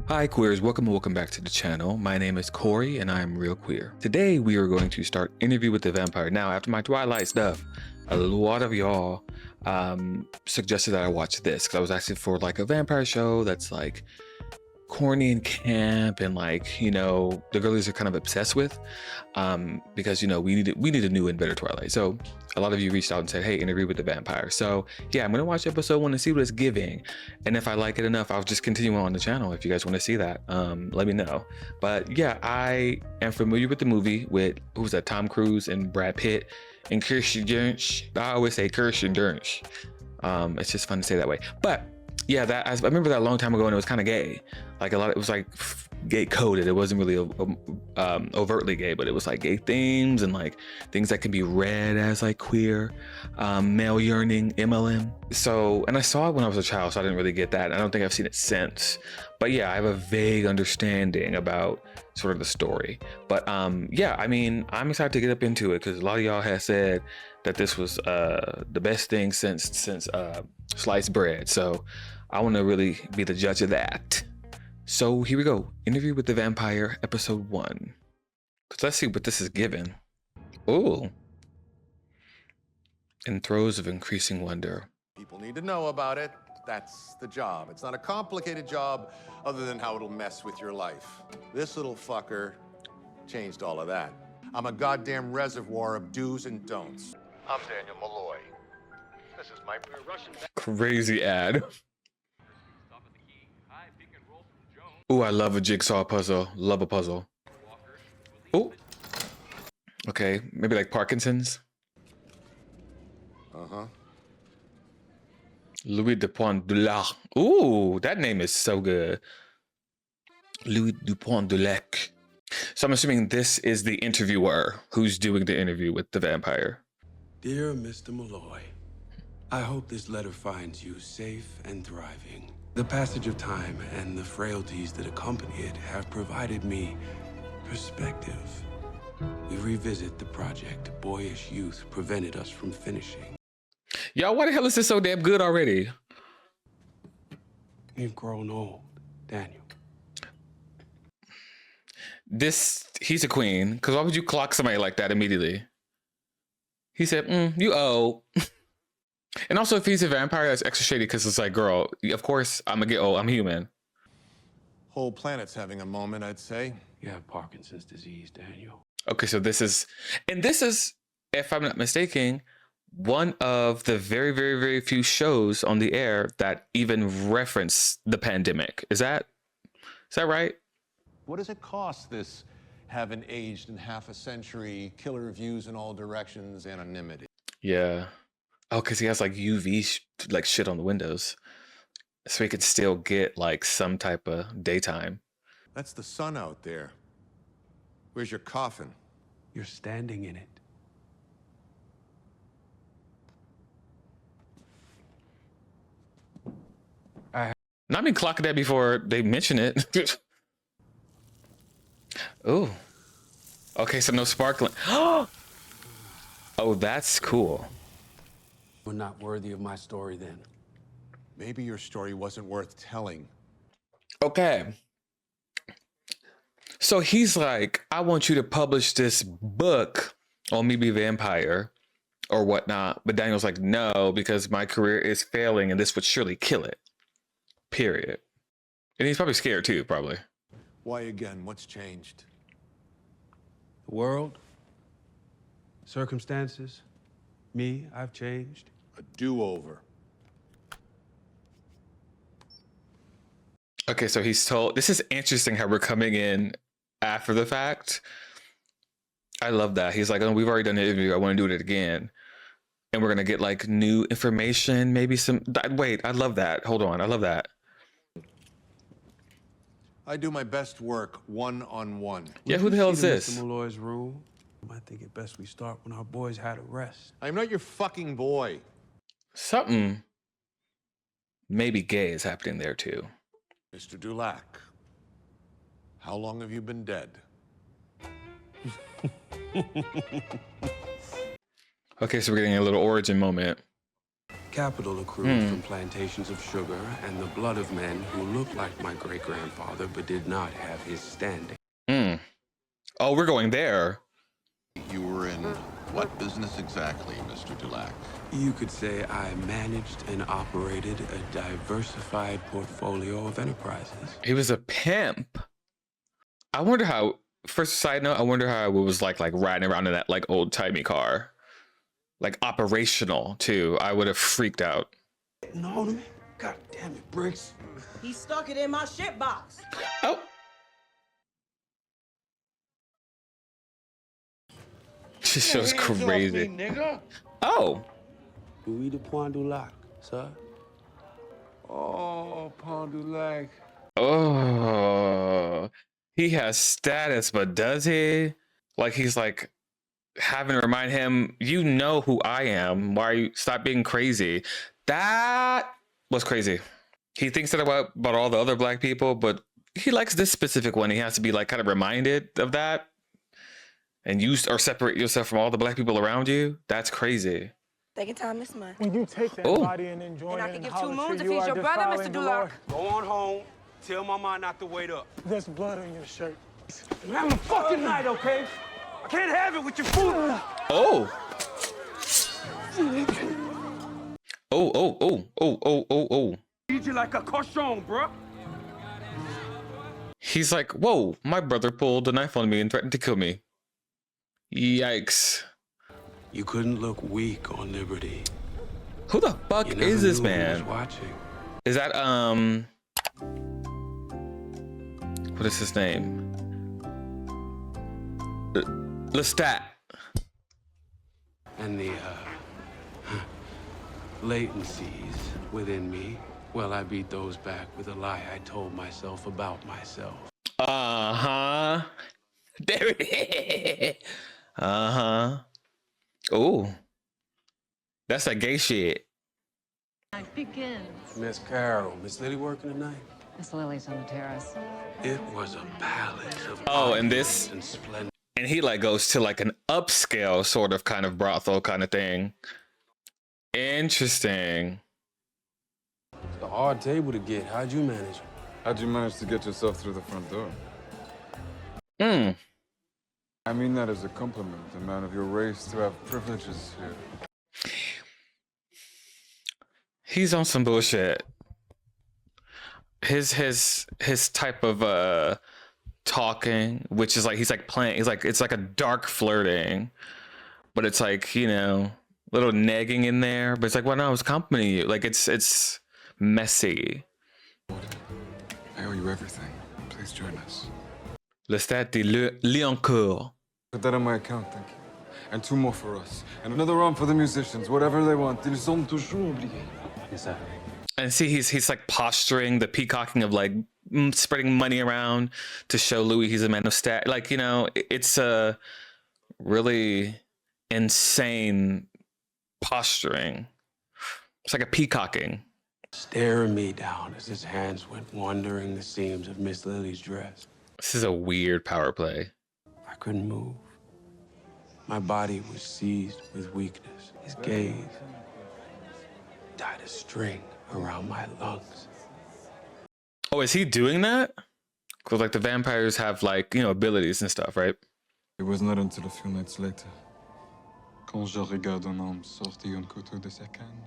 Hi queers, welcome back to the channel. My name is Corey and I am real queer. Today we are going to start Interview with the Vampire. Now after my Twilight stuff, a lot of y'all suggested that I watch this because I was asking for like a vampire show that's like corny and camp and like, you know, the girlies are kind of obsessed with because, you know, we need a new and better Twilight. So a lot of you reached out and said, hey, Interview with the Vampire. So yeah, I'm gonna watch episode 1 and see what it's giving, and if I like it enough, I'll just continue on the channel. If you guys want to see that, let me know. But yeah, I am familiar with the movie with, who was that, Tom Cruise and Brad Pitt and Kirsten Dunst. I always say Kirsten Dunst. It's just fun to say that way. But yeah, that I remember that a long time ago, and it was kind of gay. Like a lot, it was like gay coded. It wasn't really overtly gay, but it was like gay themes and like things that can be read as like queer, male yearning, MLM. So, and I saw it when I was a child, so I didn't really get that. I don't think I've seen it since. But yeah, I have a vague understanding about sort of the story. But yeah, I mean, I'm excited to get up into it because a lot of y'all have said that this was the best thing since sliced bread. So I want to really be the judge of that. So here we go. Interview with the Vampire, episode 1. Let's see what this is given. Ooh. In throes of increasing wonder. People need to know about it. That's the job. It's not a complicated job other than how it'll mess with your life. This little fucker changed all of that. I'm a goddamn reservoir of do's and don'ts. I'm Daniel Malloy. This is my Russian. Crazy ad. Ooh, I love a jigsaw puzzle. Love a puzzle. Ooh. Okay, maybe like Parkinson's. Uh-huh. Louis Dupont de l'Arc. Ooh, that name is so good. Louis Dupont de l'Arc. So I'm assuming this is the interviewer who's doing the interview with the vampire. Dear Mr. Malloy, I hope this letter finds you safe and thriving. The passage of time and the frailties that accompany it have provided me perspective. We revisit the project boyish youth prevented us from finishing. Y'all, why the hell is this so damn good already? You've grown old, Daniel. He's a queen, because why would you clock somebody like that immediately? He said, you old. And also, if he's a vampire, that's extra shady because it's like, girl, of course I'm gonna get old. I'm human. Whole planet's having a moment, I'd say. You have Parkinson's disease, Daniel. Okay, so this is, if I'm not mistaken, one of the very, very, very few shows on the air that even reference the pandemic. Is that right? What does it cost, this haven't aged in half a century, killer views in all directions, anonymity? Yeah. Oh, because he has like UV like shit on the windows, so he could still get like some type of daytime. That's the sun out there. Where's your coffin? You're standing in it. Not been clocking that before they mention it. Oh. Okay, so no sparkling. Oh, that's cool. We're not worthy of my story then. Maybe your story wasn't worth telling. Okay. So he's like, I want you to publish this book on me be vampire or whatnot. But Daniel's like, no, because my career is failing and this would surely kill it. Period. And he's probably scared too, probably. Why again? What's changed? The world, circumstances, me, I've changed. A do-over. Okay, so he's told, this is interesting how we're coming in after the fact. I love that. He's like, oh, we've already done the interview. I want to do it again. And we're going to get like new information, maybe some, wait, I love that. Hold on. I love that. I do my best work one-on-one. Yeah, who the hell is this? Mr. Malloy's room. I think it best we start when our boys had a rest. I'm not your fucking boy. Something maybe gay is happening there too. Mr. Dulac, how long have you been dead? Okay, so we're getting a little origin moment. Capital accrued from plantations of sugar and the blood of men who looked like my great-grandfather but did not have his standing. Oh, we're going there. You were in what business exactly, Mr. Dulac? You could say I managed and operated a diversified portfolio of enterprises. He was a pimp. I wonder how, first side note, I wonder how it was like riding around in that like old timey car. Like operational too. I would have freaked out. No, God damn it, Briggs. He stuck it in my shit box. Oh. This show's crazy. Oh. Louis de Point du Lac, sir. Oh, Pont du Lac. Oh. He has status, but does he? Like he's like having to remind him, you know who I am. Why are you stop being crazy? That was crazy. He thinks that about all the other black people, but he likes this specific one. He has to be like kind of reminded of that. And you or separate yourself from all the black people around you. That's crazy. Taking time this month. When you take that body and enjoy And I it can and give holler 2 moons to if you he's are your brother, defiling Mr. the Dulac. Lord. Go on home. Tell Mama not to wait up. There's blood on your shirt. I'm having a fucking night, okay? I can't have it with your food. Oh. Oh. Eat you like a cochon, bro. He's like, whoa, my brother pulled a knife on me and threatened to kill me. Yikes. You couldn't look weak on liberty. Who the fuck You never is this knew who was man? watching. Is that, what is his name? Lestat. And the latencies within me, well, I beat those back with a lie I told myself about myself. Uh-huh. There it is. Uh-huh. Oh. That's that gay shit. Begins. Miss Carol, Miss Lily working tonight? Miss Lily's on the terrace. It was a palace of Oh, and this, and splendor. and he like goes to like an upscale sort of kind of brothel kind of thing. Interesting. It's a hard table to get. How'd you manage? How'd you manage to get yourself through the front door? I mean that as a compliment, a man of your race to have privileges here. He's on some bullshit. His type of talking, which is like he's like playing, he's like it's like a dark flirting, but it's like, you know, little nagging in there, but it's like, well, no, I was accompanying you. Like it's messy. I owe you everything. Please join us. Lestat dit le encore. Put that on my account, thank you. And 2 more for us. And another round for the musicians, whatever they want. Ils sont toujours obligés. Yes, sir. And see, he's like posturing, the peacocking of like spreading money around to show Louis he's a man of stat. Like, you know, it's a really insane posturing. It's like a peacocking. Staring me down as his hands went wandering the seams of Miss Lily's dress. This is a weird power play. I couldn't move. My body was seized with weakness. His gaze tied a string around my lungs. Oh, is he doing that? Because like the vampires have like, you know, abilities and stuff, right? It was not until a few nights later. Quand je regarde un homme sortir un couteau de sa canne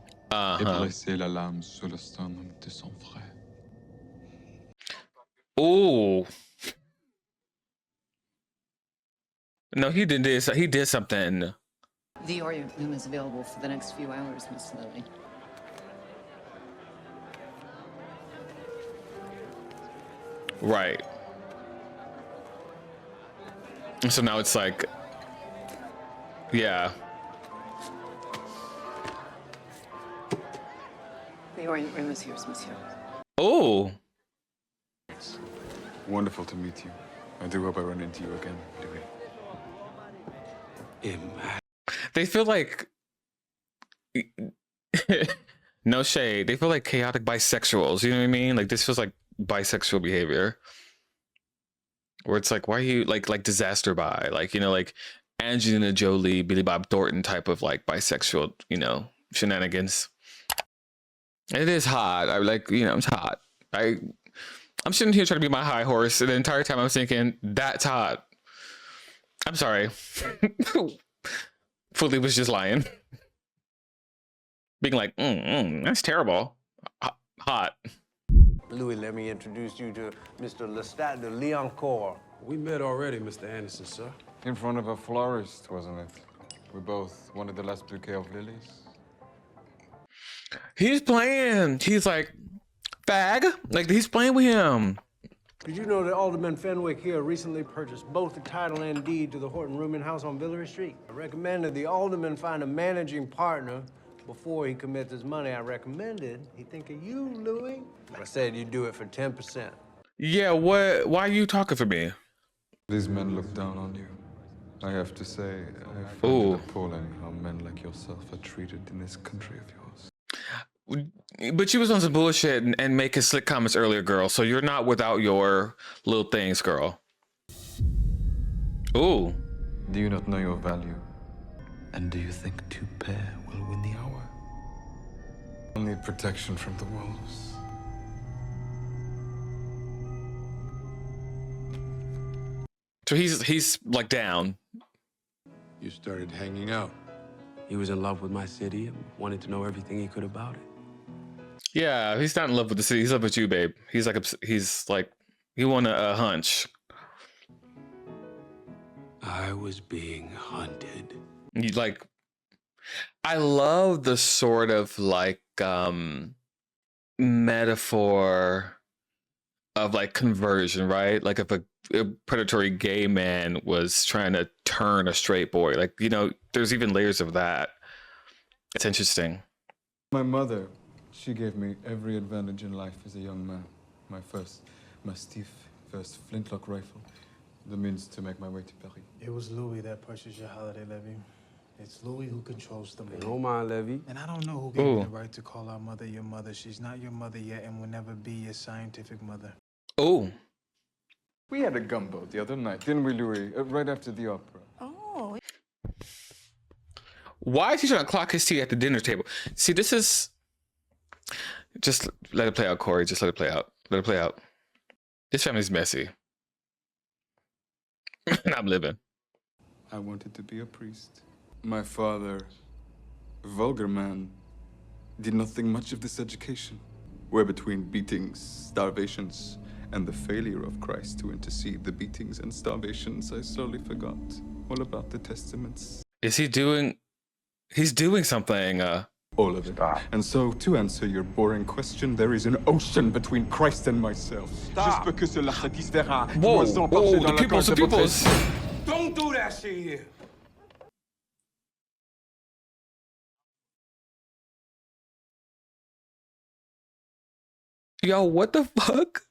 et blesser la lame sur le stomach de son frère. Oh. No, he did this. He did something. The Orient room is available for the next few hours, Miss Lily. Right. So now it's like, yeah. The Orient room is yours, monsieur. Oh. Wonderful to meet you. I do hope I run into you again, Louis. They feel like no shade. They feel like chaotic bisexuals. You know what I mean? Like this feels like bisexual behavior. Where it's like, why are you like disaster bi? Like, you know, like Angelina Jolie, Billy Bob Thornton type of like bisexual, you know, shenanigans. It is hot. I like, you know, it's hot. I'm sitting here trying to be my high horse, and the entire time I'm thinking, that's hot. I'm sorry. Fully was just lying. Being like, that's terrible. Hot. Louis, let me introduce you to Mr. Lestat de Liancourt. We met already, Mr. Anderson, sir. In front of a florist, wasn't it? We both wanted the last bouquet of lilies. He's playing. He's like, fag. Like, he's playing with him. Did you know that Alderman Fenwick here recently purchased both the title and deed to the Horton Rooming House on Villeray Street? I recommended the alderman find a managing partner before he commits his money. I recommended he think of you, Louis. I said you'd do it for 10%. Yeah, what? Why are you talking for me? These men look down on you. I have to say, I find it appalling how men like yourself are treated in this country of yours. But you was on some bullshit and making slick comments earlier, girl. So you're not without your little things, girl. Ooh. Do you not know your value? And do you think two pair will win the hour? I'll need protection from the wolves. So he's like down. You started hanging out. He was in love with my city and wanted to know everything he could about it. Yeah, he's not in love with the city. He's in love with you, babe. He's like, he want a hunch. I was being hunted. You like, I love the sort of like metaphor of like conversion, right? Like if a predatory gay man was trying to turn a straight boy, like, you know, there's even layers of that. It's interesting. My mother, she gave me every advantage in life as a young man. My first Mastiff, first flintlock rifle, the means to make my way to Paris. It was Louis that purchased your holiday levy. It's Louis who controls the money. Don't mind Levy. And I don't know who gave you the right to call our mother your mother. She's not your mother yet and will never be your scientific mother. Oh. We had a gumbo the other night, didn't we, Louis? Right after the opera. Oh. Why is he trying to clock his tea at the dinner table? See, this is... Just let it play out, Corey. Just let it play out. Let it play out. This family's messy. And I'm living. I wanted to be a priest. My father, vulgar man, did not think much of this education. Where between beatings, starvations, and the failure of Christ to intercede, the beatings and starvations, I slowly forgot all about the testaments. Is he doing... He's doing something. All of it. Stop. And so, to answer your boring question, there is an ocean between Christ and myself. Stop. Juste que cela satisfera. Whoa, the peoples. Don't do that shit here. Yo, what the fuck?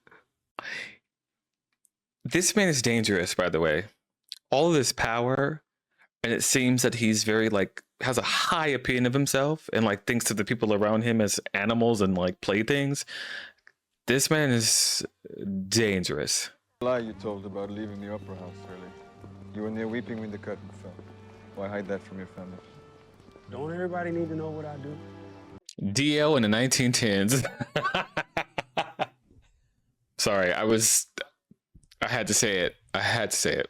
This man is dangerous, by the way. All of this power, and it seems that he's very, like, has a high opinion of himself and, like, thinks of the people around him as animals and, like, playthings. This man is dangerous. Lie you told about leaving the opera house early. You were near weeping when the curtain fell. Why hide that from your family? Don't everybody need to know what I do? DL in the 1910s. Sorry, I had to say it. I had to say it.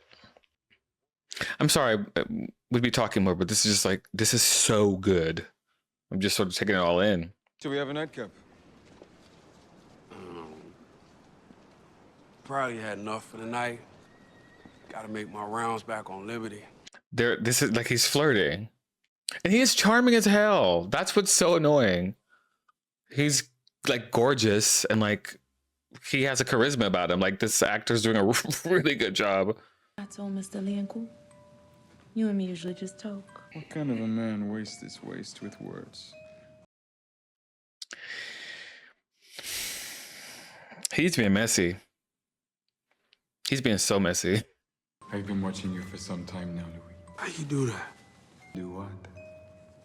I'm sorry, we'd be talking more, but this is just like, this is so good. I'm just sort of taking it all in. So we have a nightcap. Probably had enough for the night. Gotta make my rounds back on Liberty. This is like he's flirting. And he is charming as hell. That's what's so annoying. He's like gorgeous and like he has a charisma about him. Like this actor's doing a really good job. I told Mr. Liancourt. You and me usually just talk. What kind of a man wastes his waste with words? He's being messy. He's being so messy. I've been watching you for some time now, Louis. How you do that? Do what?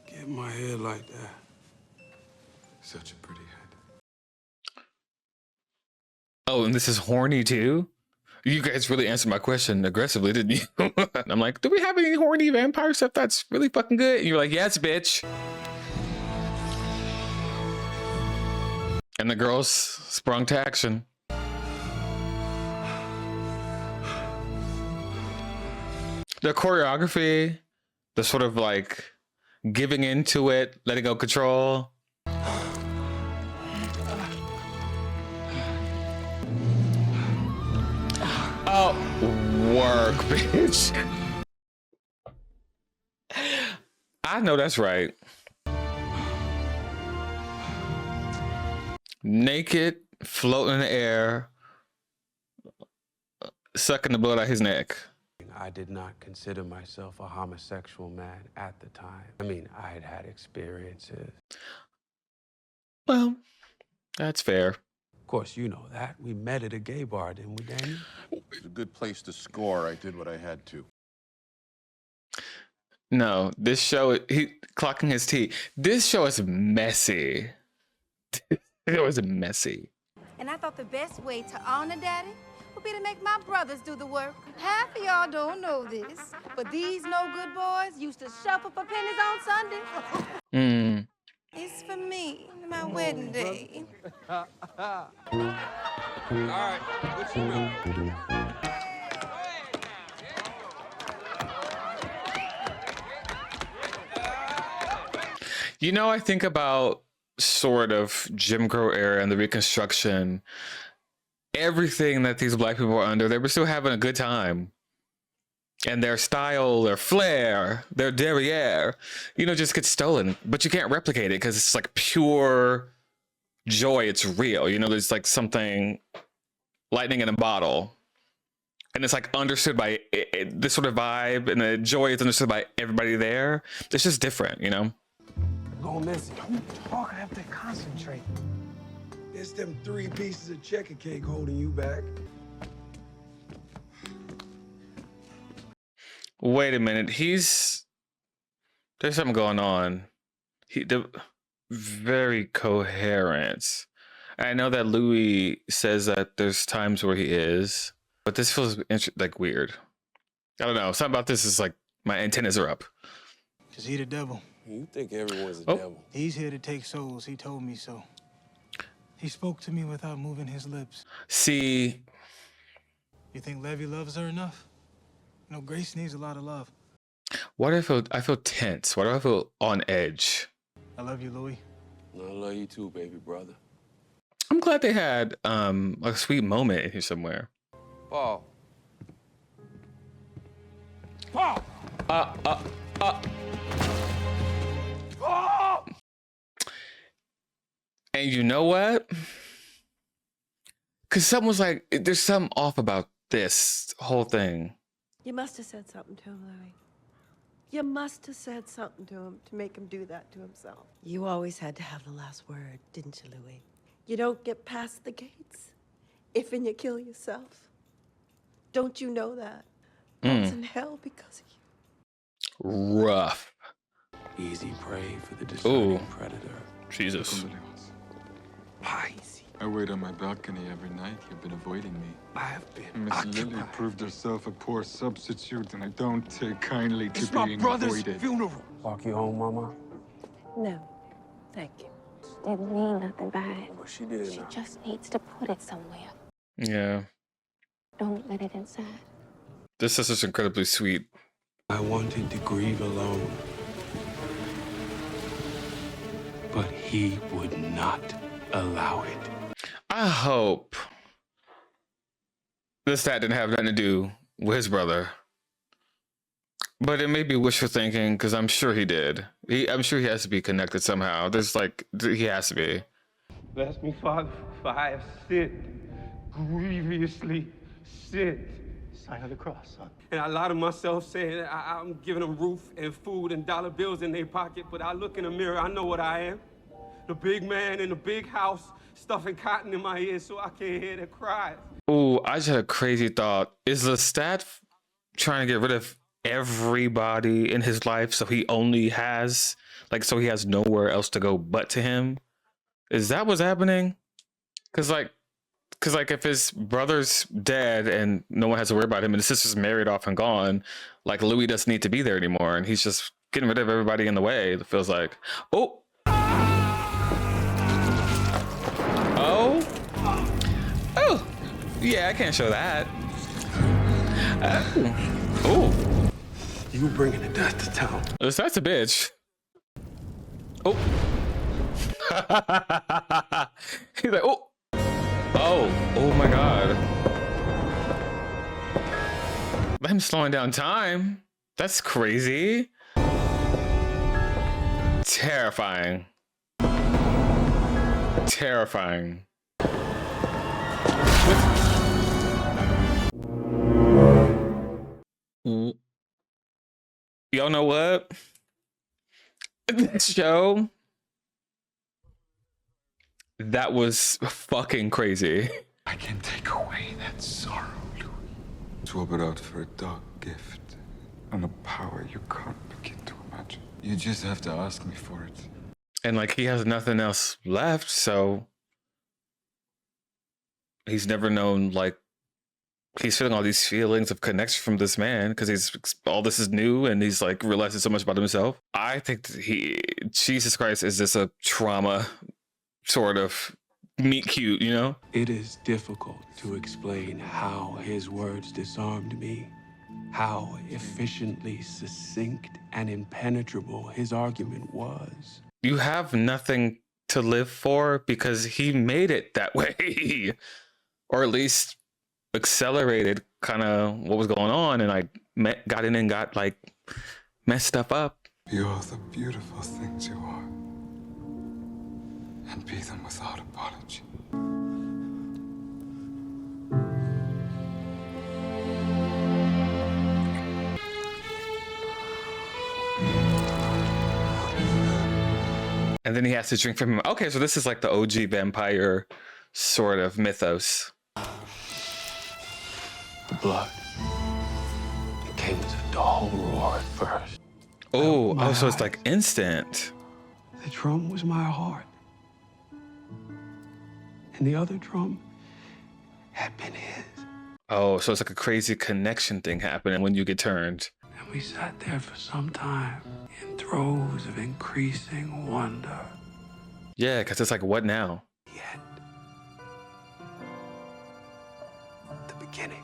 Get my head like that. Such a pretty head. Oh, and this is horny too? You guys really answered my question aggressively, didn't you? I'm like, do we have any horny vampire stuff that's really fucking good? And you're like, yes, bitch. And the girls sprung to action. The choreography, the sort of like giving into it, letting go control. Oh, work, bitch. I know that's right. Naked, floating in the air, sucking the blood out his neck. I did not consider myself a homosexual man at the time. I mean, I had had experiences. Well, that's fair. Of course, you know that. We met at a gay bar, didn't we, Daniel? It's a good place to score. I did what I had to. No, this show, he clocking his tea. This show is messy. It was messy. And I thought the best way to honor Daddy would be to make my brothers do the work. Half of y'all don't know this, but these no-good boys used to shuffle for pennies on Sunday. It's for me, my wedding day. All right, what you know? You know, I think about sort of Jim Crow era and the Reconstruction, everything that these black people were under, they were still having a good time. And their style, their flair, their derriere, you know, just gets stolen. But you can't replicate it because it's like pure joy. It's real. You know, there's like something lightning in a bottle. And it's like understood by this sort of vibe, and the joy is understood by everybody there. It's just different, you know? Gonna miss it. Don't talk, I have to concentrate. It's them 3 pieces of checker cake holding you back. Wait a minute. There's something going on. Very coherent. I know that Louis says that there's times where he is, but this feels like weird. I don't know. Something about this is like my antennas are up. Cause he the devil. You think everyone's a devil. He's here to take souls. He told me so. He spoke to me without moving his lips. See. You think Levy loves her enough? You know, Grace needs a lot of love. Why do I feel tense? Why do I feel on edge? I love you, Louis. I love you too, baby brother. I'm glad they had a sweet moment in here somewhere. Paul. Paul! And you know what? Because someone was like, there's something off about this whole thing. You must have said something to him, Louis. You must have said something to him to make him do that to himself. You always had to have the last word, didn't you, Louis? You don't get past the gates if and you kill yourself. Don't you know that? God's in hell because of you. Rough. Easy prey for the discerning predator. Jesus. I wait on my balcony every night. You've been avoiding me. I have been Miss occupied. Lily proved herself a poor substitute, and I don't take kindly to It's being my brother's avoided. funeral. Walk you home, Mama? No, thank you. Didn't mean nothing by it. What she did. She just needs to put it somewhere. Yeah. Don't let it inside. This is just incredibly sweet. I wanted to grieve alone, but he would not allow it. I hope lestat didn't have nothing to do with his brother. But it may be wishful thinking, because I'm sure he did. I'm sure he has to be connected somehow. He has to be. Bless me, Father, for I have sinned, grievously sinned. Sign of the cross, son. And I lie to myself saying I'm giving them roof and food and dollar bills in their pocket, but I look in the mirror, I know what I am. The big man in the big house, stuffing cotton in my ears so I can't hear their cries. Ooh, I just had a crazy thought. Is lestat trying to get rid of everybody in his life so he only has, so he has nowhere else to go but to him? Is that what's happening? Because if his brother's dead and no one has to worry about him and his sister's married off and gone, Louis doesn't need to be there anymore, and he's just getting rid of everybody in the way. It feels like, Yeah, I can't show that. Oh. You bringing the death to town. That's a bitch. Oh. He's like, oh. Oh my God. I'm slowing down time. That's crazy. Terrifying. Terrifying. Y'all know what? This show, that was fucking crazy. I can take away that sorrow, Louis. Swap it out for a dark gift and a power you can't begin to imagine. You just have to ask me for it. And like, he has nothing else left, so he's never known, like, he's feeling all these feelings of connection from this man because he's all this is new and he's like realizing so much about himself. I think that Jesus Christ, is this a trauma sort of meet cute, you know? It is difficult to explain how his words disarmed me, how efficiently succinct and impenetrable his argument was. You have nothing to live for because he made it that way, or at least accelerated kind of what was going on, and I got in and got like messed stuff up. You're the beautiful things you are, and be them without apology. And then he has to drink from him. Okay, so this is like the OG vampire sort of mythos. The blood. It came as a dull roar at first. Oh, so it's like instant. The drum was my heart. And the other drum had been his. Oh, so it's like a crazy connection thing happening when you get turned. And we sat there for some time in throes of increasing wonder. Yeah, because it's like, what now? Yet, the beginning.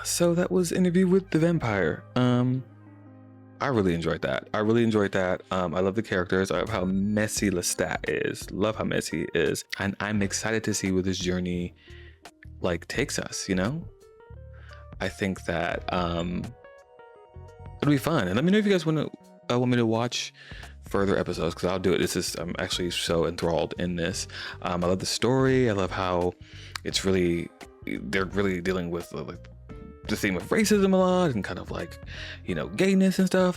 So that was Interview with the Vampire. I really enjoyed that. I love the characters. I love how messy Lestat is. Love how messy he is. And I'm excited to see where this journey like takes us, you know? I think that it'll be fun. And let me know if you guys want me to watch further episodes, because I'll do it. I'm actually so enthralled in this. I love the story. I love how they're really dealing with like the theme of racism a lot, and kind of like, you know, gayness and stuff.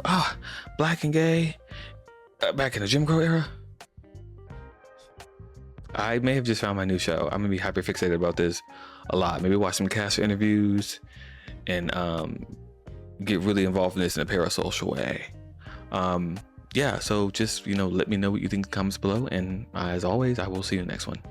Black and gay back in the Jim Crow era. I may have just found my new show. I'm gonna be hyper fixated about this a lot. Maybe watch some cast interviews and get really involved in this in a parasocial way. Yeah, so just, you know, let me know what you think in the comments below, and as always, I will see you in the next one.